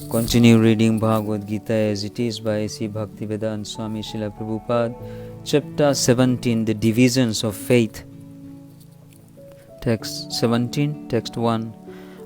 Continue reading Bhagavad Gita as it is by Sri Bhaktivedanta Swami Srila Prabhupada, Chapter 17, The Divisions of Faith. Text 17, Text 1.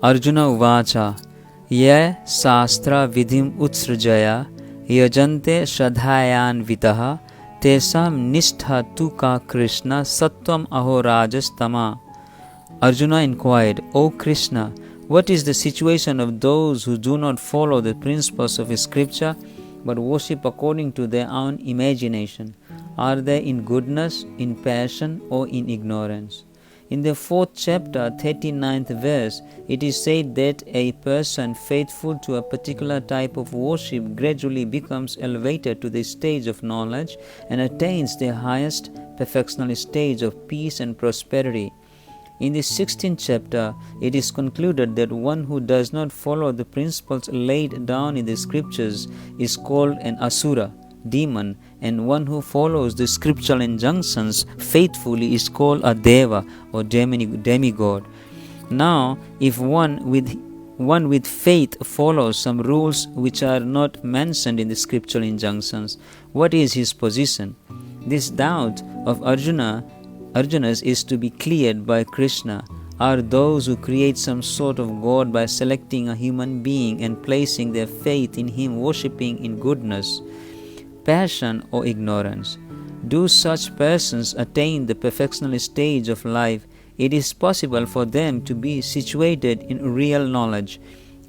Arjuna Uvacha Ye Sastra Vidhim Utsrajaya Yajante Shradhayan Vitaha Tesam Nishtha Tuka Krishna Sattvam Aho Rajastama. Arjuna inquired, O Krishna, what is the situation of those who do not follow the principles of scripture but worship according to their own imagination? Are they in goodness, in passion, or in ignorance? In the 4th chapter, 39th verse, it is said that a person faithful to a particular type of worship gradually becomes elevated to the stage of knowledge and attains the highest perfectional stage of peace and prosperity. In the 16th chapter, it is concluded that one who does not follow the principles laid down in the scriptures is called an asura, demon, and one who follows the scriptural injunctions faithfully is called a deva or demigod. Now, if one with faith follows some rules which are not mentioned in the scriptural injunctions, what is his position? This doubt of Arjuna's is to be cleared by Krishna. Are those who create some sort of god by selecting a human being and placing their faith in him, worshipping in goodness, passion, or ignorance? Do such persons attain the perfectional stage of life? It is possible for them to be situated in real knowledge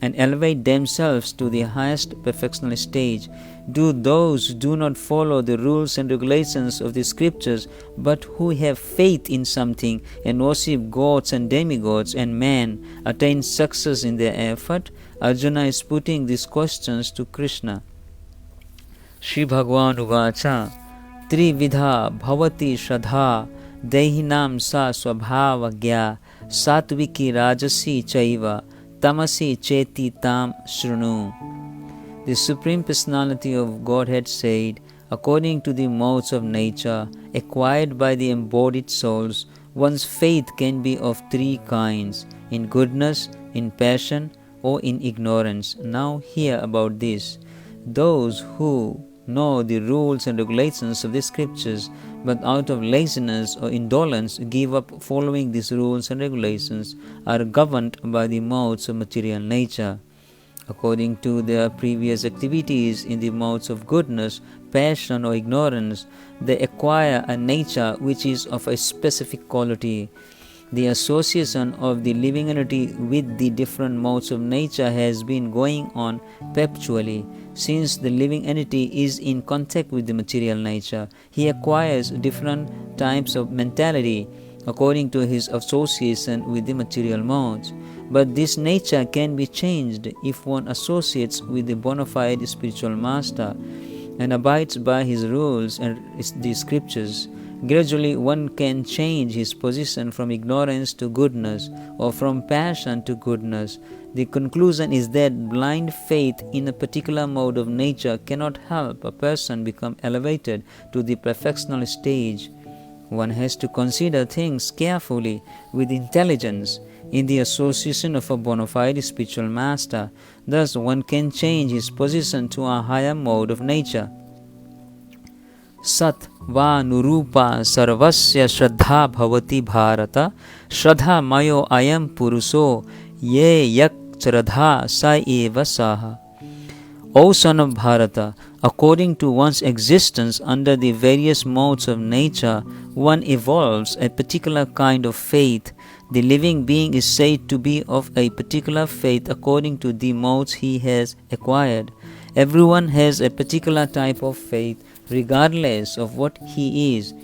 and elevate themselves to the highest perfectional stage. Do those who do not follow the rules and regulations of the scriptures but who have faith in something and worship gods and demigods and men attain success in their effort? Arjuna is putting these questions to Krishna. Shri Bhagavan Uvacha Trividha Bhavati Shraddha Dehinam Sa Swabhavagya Satviki Rajasi Chaiva Tamasi Cheti Tam Shrunu. The Supreme Personality of Godhead said, according to the modes of nature acquired by the embodied souls, one's faith can be of 3 kinds, in goodness, in passion, or in ignorance. Now hear about this. Those who know the rules and regulations of the scriptures, but out of laziness or indolence give up following these rules and regulations, are governed by the modes of material nature. According to their previous activities in the modes of goodness, passion, or ignorance, they acquire a nature which is of a specific quality. The association of the living entity with the different modes of nature has been going on perpetually. Since the living entity is in contact with the material nature, he acquires different types of mentality according to his association with the material modes. But this nature can be changed if one associates with the bona fide spiritual master and abides by his rules and the scriptures. Gradually one can change his position from ignorance to goodness or from passion to goodness. The conclusion is that blind faith in a particular mode of nature cannot help a person become elevated to the perfectional stage. One has to consider things carefully with intelligence in the association of a bona fide spiritual master. Thus one can change his position to a higher mode of nature. Sat va nurupa sarvasya shraddha bhavati bharata shraddha mayo ayam puruso ye yak charadha sa eva saha. O son of Bharata, according to one's existence under the various modes of nature, one evolves a particular kind of faith. The living being is said to be of a particular faith according to the modes he has acquired. Everyone has a particular type of faith regardless of what he is,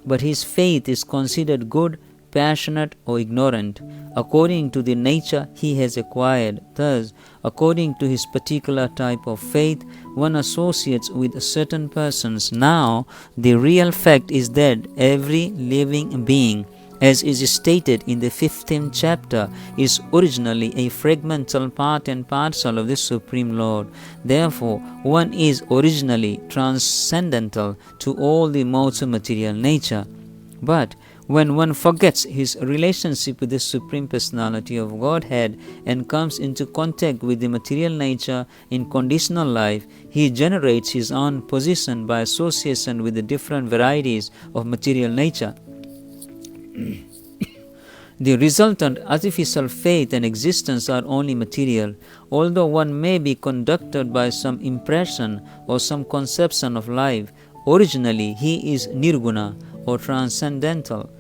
but his faith is considered good, passionate, or ignorant, according to the nature he has acquired. Thus, according to his particular type of faith, one associates with certain persons. Now, the real fact is that every living being, as is stated in the 15th chapter, is originally a fragmental part and parcel of the Supreme Lord. Therefore, one is originally transcendental to all the modes of material nature. But When one forgets his relationship with the Supreme Personality of Godhead and comes into contact with the material nature in conditional life, he generates his own position by association with the different varieties of material nature. The resultant artificial faith and existence are only material, although one may be conducted by some impression or some conception of life. Originally, he is nirguna or transcendental.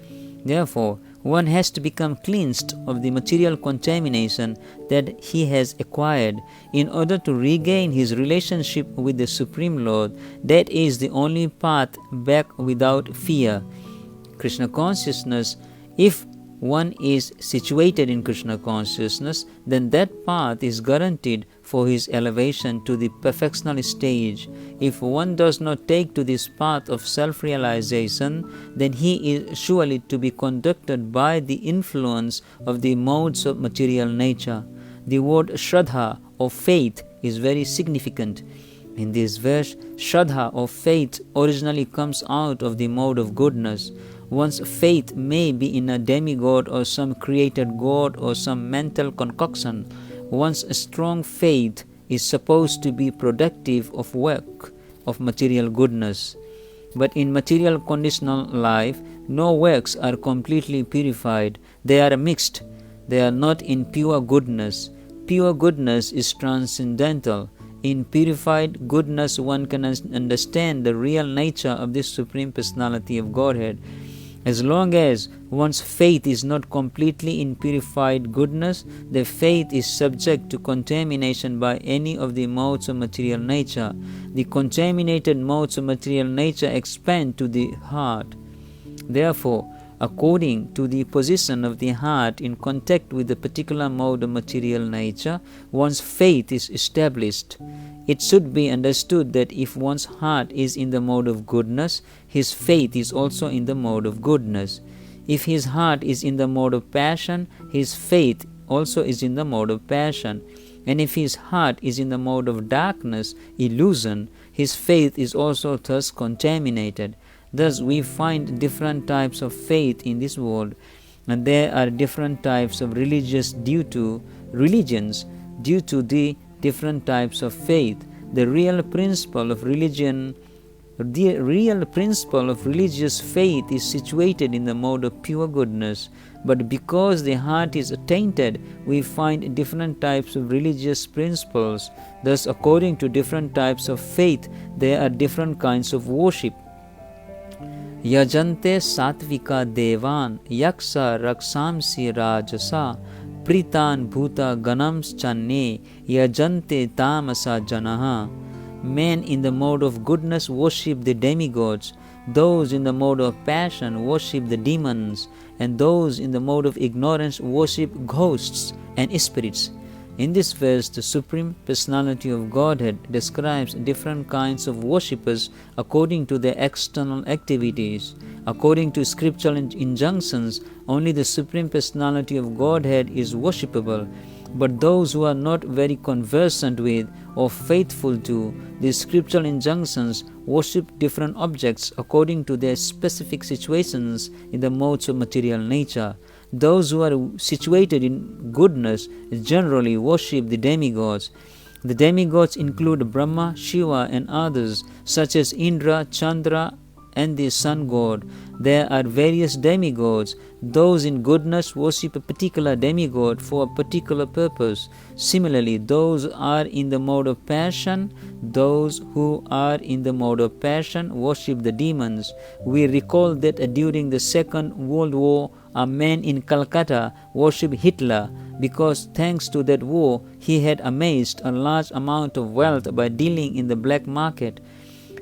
Therefore, one has to become cleansed of the material contamination that he has acquired in order to regain his relationship with the Supreme Lord. That is the only path back without fear. Krishna consciousness, if one is situated in Krishna consciousness, then that path is guaranteed for his elevation to the perfectional stage. If one does not take to this path of self-realization, then he is surely to be conducted by the influence of the modes of material nature. The word Shraddha or faith is very significant. In this verse, Shraddha or faith originally comes out of the mode of goodness. One's faith may be in a demigod or some created god or some mental concoction. One's strong faith is supposed to be productive of work, of material goodness. But in material conditional life, no works are completely purified. They are mixed. They are not in pure goodness. Pure goodness is transcendental. In purified goodness, one can understand the real nature of this Supreme Personality of Godhead. As long as one's faith is not completely in purified goodness, the faith is subject to contamination by any of the modes of material nature. The contaminated modes of material nature expand to the heart. Therefore, according to the position of the heart in contact with a particular mode of material nature, one's faith is established. It should be understood that if one's heart is in the mode of goodness, his faith is also in the mode of goodness. If his heart is in the mode of passion, his faith also is in the mode of passion. And if his heart is in the mode of darkness, illusion, his faith is also thus contaminated. Thus we find different types of faith in this world, and there are different types of religions due to the different types of faith. The real principle of religious faith is situated in the mode of pure goodness. But because the heart is tainted, we find different types of religious principles. Thus, according to different types of faith, there are different kinds of worship. Yajante satvika devan yaksa raksamsi rajasa pritan bhuta ganams channe yajante tamasa janaha. Men in the mode of goodness worship the demigods, those in the mode of passion worship the demons, and those in the mode of ignorance worship ghosts and spirits. In this verse, the Supreme Personality of Godhead describes different kinds of worshippers according to their external activities. According to scriptural injunctions, only the Supreme Personality of Godhead is worshipable. But those who are not very conversant with or faithful to the scriptural injunctions worship different objects according to their specific situations in the modes of material nature. Those who are situated in goodness generally worship the demigods. The demigods include Brahma, Shiva and others such as Indra, Chandra and the sun god. There are various demigods. Those in goodness worship a particular demigod for a particular purpose. Similarly, those are in the mode of passion, those who are in the mode of passion worship the demons. We recall that during the Second World War, a man in Calcutta worshipped Hitler because thanks to that war, he had amassed a large amount of wealth by dealing in the black market.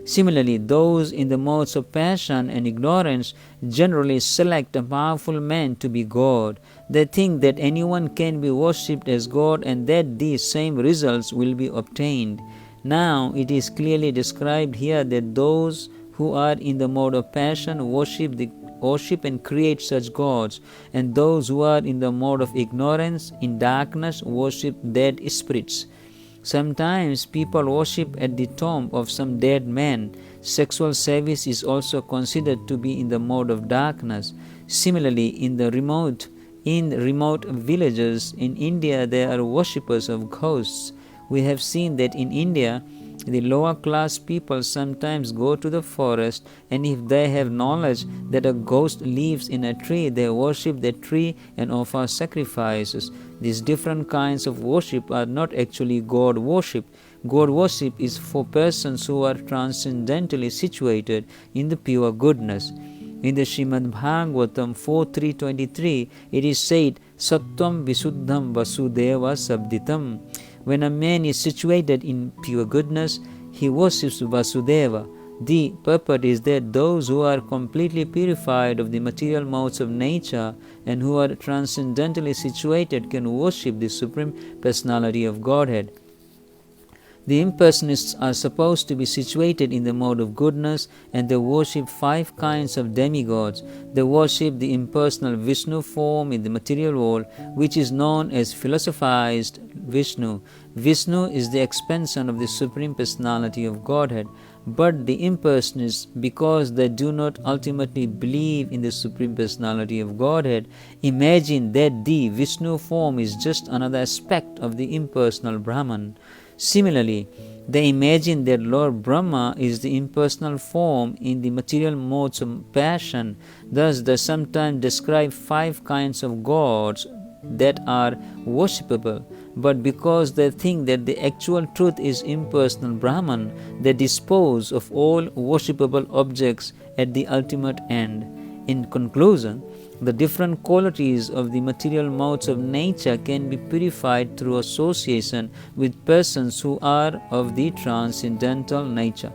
Similarly, those in the modes of passion and ignorance generally select a powerful man to be God. They think that anyone can be worshipped as God and that these same results will be obtained. Now, it is clearly described here that those who are in the mode of passion worship and create such gods, and those who are in the mode of ignorance, in darkness, worship dead spirits. Sometimes people worship at the tomb of some dead man. Sexual service is also considered to be in the mode of darkness. Similarly, in remote villages in India, there are worshippers of ghosts. We have seen that in India, the lower class people sometimes go to the forest, and if they have knowledge that a ghost lives in a tree, they worship the tree and offer sacrifices. These different kinds of worship are not actually God worship. God worship is for persons who are transcendentally situated in the pure goodness. In the Srimad Bhagavatam 4.3.23, it is said, Sattvam Visuddham Vasudeva Sabditam. When a man is situated in pure goodness, he worships Vasudeva. The purport is that those who are completely purified of the material modes of nature and who are transcendently situated can worship the Supreme Personality of Godhead. The impersonalists are supposed to be situated in the mode of goodness, and they worship 5 kinds of demigods. They worship the impersonal Vishnu form in the material world, which is known as philosophized Vishnu. Vishnu is the expansion of the Supreme Personality of Godhead. But the impersonalists, because they do not ultimately believe in the Supreme Personality of Godhead, imagine that the Vishnu form is just another aspect of the impersonal Brahman. Similarly, they imagine that Lord Brahma is the impersonal form in the material modes of passion. Thus, they sometimes describe 5 kinds of gods that are worshipable. But because they think that the actual truth is impersonal Brahman, they dispose of all worshipable objects at the ultimate end. In conclusion, the different qualities of the material modes of nature can be purified through association with persons who are of the transcendental nature.